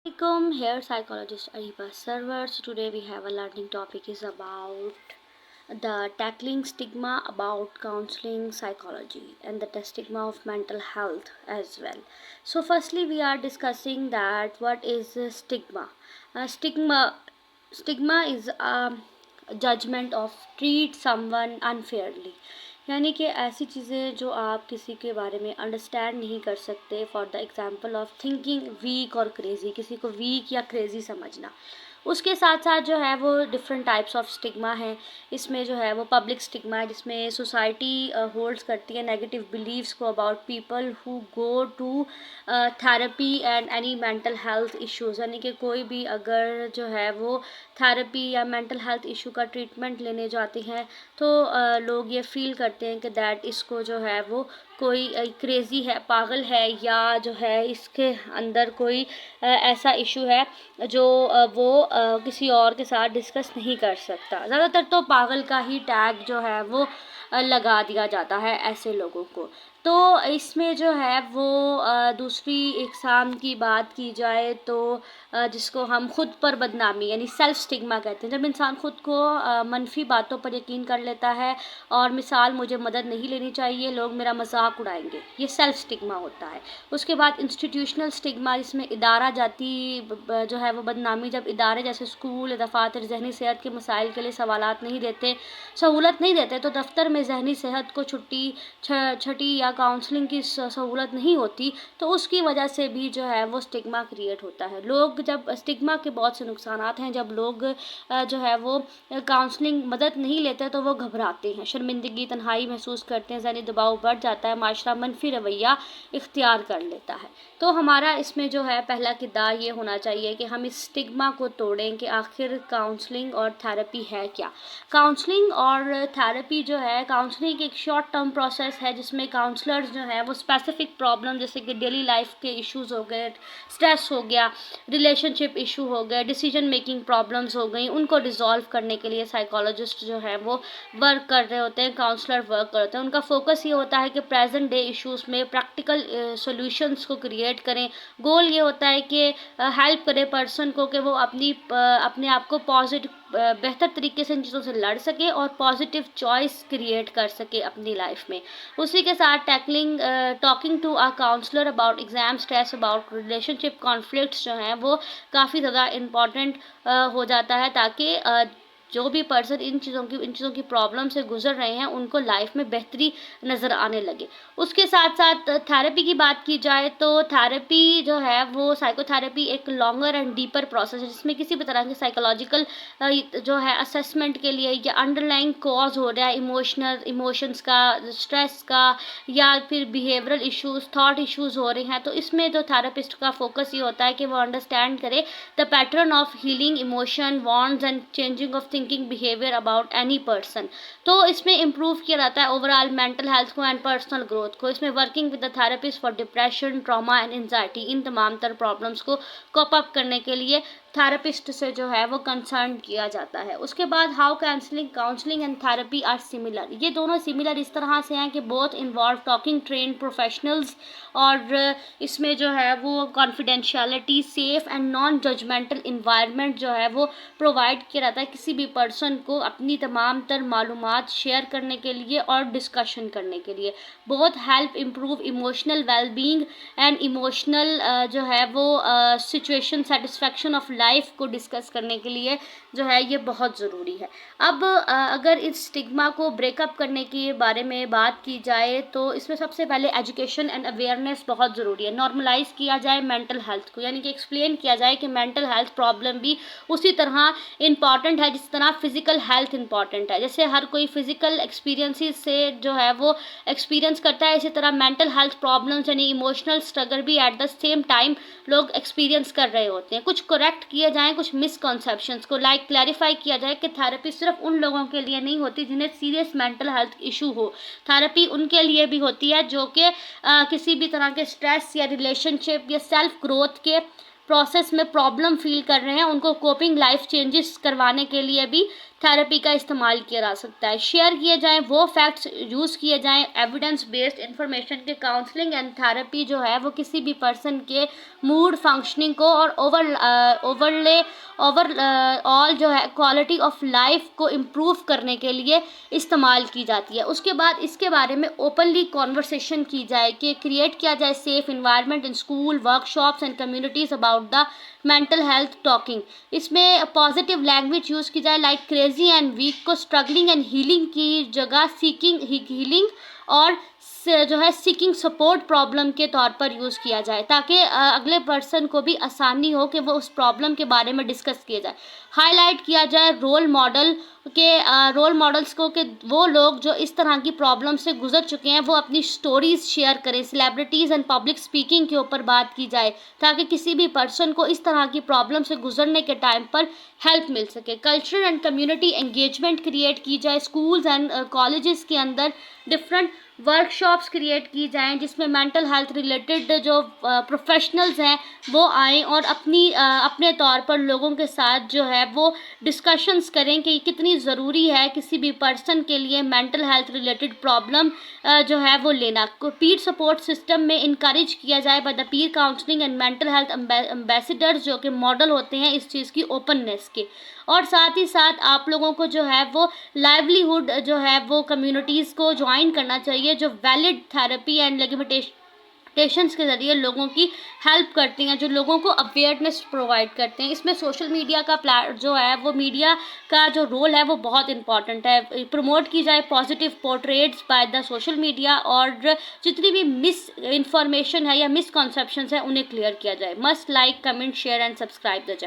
Welcome here, psychologist Ariba Servers. Today we have a learning topic is about the tackling stigma about counseling psychology and the stigma of mental health as well. So, firstly, we are discussing that what is stigma. Stigma is a judgment of treat someone unfairly. यानी कि ऐसी चीज़ें जो आप किसी के बारे में अंडरस्टैंड नहीं कर सकते, for the example of thinking weak और क्रेज़ी, किसी को वीक या क्रेज़ी समझना। उसके साथ साथ जो है वो डिफरेंट टाइप्स ऑफ स्टिग्मा हैं। इसमें जो है वो पब्लिक स्टिग्मा है, जिसमें सोसाइटी होल्ड्स करती है नेगेटिव बिलीव्स को about people who go to therapy and any mental health issues. यानी कि कोई भी अगर जो है वो थेरेपी या मेंटल हेल्थ इशू का ट्रीटमेंट लेने जाते हैं तो लोग ये फील करते हैं कि दैट इसको जो है वो कोई क्रेज़ी है, पागल है, या जो है इसके अंदर कोई ऐसा इशू है जो वो किसी और के साथ डिस्कस नहीं कर सकता। ज़्यादातर तो पागल का ही टैग जो है वो लगा दिया जाता है ऐसे लोगों को। तो इसमें जो है वो दूसरी इकसाम की बात की जाए तो जिसको हम खुद पर बदनामी यानी सेल्फ स्टिग्मा कहते हैं। जब इंसान खुद को मनफी बातों पर यकीन कर लेता है और मिसाल मुझे मदद नहीं लेनी चाहिए, लोग मेरा मजाक उड़ाएंगे, ये सेल्फ स्टिग्मा होता है। उसके बाद इंस्टीट्यूशनल स्टिग्मा, जिसमें इदारा जाती जो है वो बदनामी, जब इदारे जैसे स्कूल दफातर जहनी सेहत के मसाइल के लिए सवालात नहीं देते, सहूलत नहीं देते, तो दफ्तर में जहनी सेहत को छठी या काउंसलिंग की सहूलत नहीं होती, तो उसकी वजह से भी जो है वो स्टिग्मा क्रिएट होता है। लोग जब स्टिग्मा के बहुत से नुकसानात हैं, जब लोग जो है वो काउंसलिंग मदद नहीं लेते तो वो घबराते हैं, शर्मिंदगी तन्हाई महसूस करते हैं, ज़हनी दबाव बढ़ जाता है, माशरा मनफी रवैया इख्तियार कर लेता है। तो हमारा इसमें जो है पहला किरदार ये होना चाहिए कि हम इस स्टिग्मा को तोड़ें कि आखिर काउंसलिंग और थेरेपी है क्या। काउंसलिंग और थेरेपी जो है, काउंसलिंग एक शॉर्ट टर्म प्रोसेस है जिसमें काउंसलर्स जो है वो स्पेसिफिक प्रॉब्लम जैसे कि डेली लाइफ के इश्यूज़ हो गए, स्ट्रेस हो गया, रिलेशनशिप इशू हो गए, डिसीजन मेकिंग प्रॉब्लम्स हो गई, उनको रिजॉल्व करने के लिए साइकोलॉजिस्ट जो है वो वर्क कर रहे होते हैं, काउंसलर वर्क करते हैं। उनका फोकस ये होता है कि प्रेजेंट डे इश्यूज़ में प्रैक्टिकल सॉल्यूशंस को क्रिएट करें। गोल ये होता है कि हेल्प करें पर्सन को कि वो अपने आप को बेहतर तरीके से इन चीज़ों से लड़ सके और पॉजिटिव चॉइस क्रिएट कर सके अपनी लाइफ में। उसी के साथ talking to a counsellor about exam stress, about relationship conflicts जो हैं वो काफ़ी ज़्यादा इम्पॉर्टेंट हो जाता है, ताकि जो भी पर्सन इन चीज़ों की प्रॉब्लम से गुजर रहे हैं उनको लाइफ में बेहतरी नज़र आने लगे। उसके साथ साथ थेरेपी की बात की जाए तो थेरेपी जो है वो साइकोथेरेपी एक लॉन्गर एंड डीपर प्रोसेस है, जिसमें किसी भी तरह के साइकोलॉजिकल जो है असेसमेंट के लिए या अंडरलाइंग कॉज हो रहा है इमोशंस का, स्ट्रेस का, या फिर बिहेवियरल इश्यूज, थॉट इश्यूज हो रहे हैं, तो इसमें जो थेरेपिस्ट का फोकस ये होता है कि वो अंडरस्टैंड करे the pattern of healing emotion wants and changing of thinking behaviour about any person. तो इसमें इम्प्रूव किया जाता है ओवरऑल मेंटल हेल्थ को एंड पर्सनल ग्रोथ को। इसमें working with the therapist for depression, trauma and anxiety, इन तमाम तर प्रॉब्लम्स को कॉप अप करने के लिए थेरेपिस्ट से जो है वो कंसर्न किया जाता है। उसके बाद how counselling and therapy are similar, ये दोनों सिमिलर इस तरह से हैं कि both involve talking train professionals, और इसमें जो है वो confidentiality, safe and non judgmental environment जो है वो प्रोवाइड किया जाता है किसी भी पर्सन को अपनी तमाम तर मालूमात शेयर करने के लिए और डिस्कशन करने के लिए। Both help improve emotional wellbeing and emotional जो है वो सिचुएशन सेटिस्फेक्शन ऑफ लाइफ को डिस्कस करने के लिए जो है ये बहुत ज़रूरी है। अब अगर इस स्टिग्मा को ब्रेकअप करने के बारे में बात की जाए तो इसमें सबसे पहले एजुकेशन एंड अवेयरनेस बहुत ज़रूरी है। नॉर्मलाइज किया जाए मेंटल हेल्थ को, यानी कि एक्सप्लेन किया जाए कि मेंटल हेल्थ प्रॉब्लम भी उसी तरह इम्पॉर्टेंट है जिस तरह फिजिकल हेल्थ इंपॉर्टेंट है। जैसे हर कोई फिजिकल एक्सपीरियंसेस से जो है वो एक्सपीरियंस करता है, इसी तरह मेंटल हेल्थ प्रॉब्लम्स यानी इमोशनल स्ट्रगल भी एट द सेम टाइम लोग एक्सपीरियंस कर रहे होते हैं। कुछ करेक्ट किए जाएं कुछ मिसकॉन्सेप्शंस को, लाइक क्लैरिफाई किया जाए कि थेरेपी सिर्फ उन लोगों के लिए नहीं होती जिन्हें सीरियस मेंटल हेल्थ इशू हो। थेरेपी उनके लिए भी होती है जो कि किसी भी तरह के स्ट्रेस या रिलेशनशिप या सेल्फ ग्रोथ के प्रोसेस में प्रॉब्लम फील कर रहे हैं, उनको कोपिंग लाइफ चेंजेस करवाने के लिए भी थेरेपी का इस्तेमाल किया जा सकता है। शेयर किए जाएँ वो फैक्ट्स, यूज़ किए जाएँ एविडेंस बेस्ड इंफॉर्मेशन के। काउंसलिंग एंड थेरेपी जो है वो किसी भी पर्सन के मूड, फंक्शनिंग को और ओवरऑल जो है क्वालिटी ऑफ लाइफ को इम्प्रूव करने के लिए इस्तेमाल की जाती है। उसके बाद इसके बारे में ओपनली कॉन्वर्सेशन की जाए, कि क्रिएट किया जाए safe environment in school, workshops and communities about the mental health talking. इसमें पॉजिटिव लैंग्वेज यूज़ की जाए, लाइक क्रेजी एंड वीक को स्ट्रगलिंग एंड हीलिंग की जगह सीकिंग हीलिंग और जो है सीकिंग सपोर्ट प्रॉब्लम के तौर पर यूज़ किया जाए, ताकि अगले पर्सन को भी आसानी हो कि वो उस प्रॉब्लम के बारे में डिस्कस किया जाए। हाईलाइट किया जाए रोल मॉडल्स को, कि वो लोग जो इस तरह की प्रॉब्लम से गुजर चुके हैं वो अपनी स्टोरीज शेयर करें। सेलिब्रिटीज़ एंड पब्लिक स्पीकिंग के ऊपर बात की जाए, ताकि किसी भी पर्सन को इस तरह की प्रॉब्लम से गुजरने के टाइम पर हेल्प मिल सके। Cultural and community engagement create की जाए, स्कूल्स एंड कॉलेजेस के अंदर डिफरेंट वर्कशॉप्स क्रिएट की जाएं, जिसमें मेंटल हेल्थ रिलेटेड जो प्रोफेशनल्स हैं वो आएँ और अपने तौर पर लोगों के साथ जो है वो डिस्कशंस करें कि कितनी ज़रूरी है किसी भी पर्सन के लिए मेंटल हेल्थ रिलेटेड प्रॉब्लम जो है वो लेना। पीर सपोर्ट सिस्टम में इनकरेज किया जाए by the Pir counselling and mental health ambassadors, जो कि मॉडल होते हैं इस चीज़ की ओपननेस के। और साथ ही साथ आप लोगों को जो है वो लाइवलीहुड जो है वो कम्युनिटीज़ को ज्वाइन करना चाहिए, जो वैलिड थेरेपी एंड लेगिमेटेशंस के ज़रिए लोगों की हेल्प करती हैं, जो लोगों को अवेयरनेस प्रोवाइड करते हैं। इसमें सोशल मीडिया का जो है वो मीडिया का जो रोल है वो बहुत इंपॉर्टेंट है। प्रमोट की जाए positive portraits by the social media, और जितनी भी मिस इन्फॉर्मेशन है या मिसकॉन्सेप्शंस है उन्हें क्लियर किया जाए। Must like, comment, share and subscribe the channel.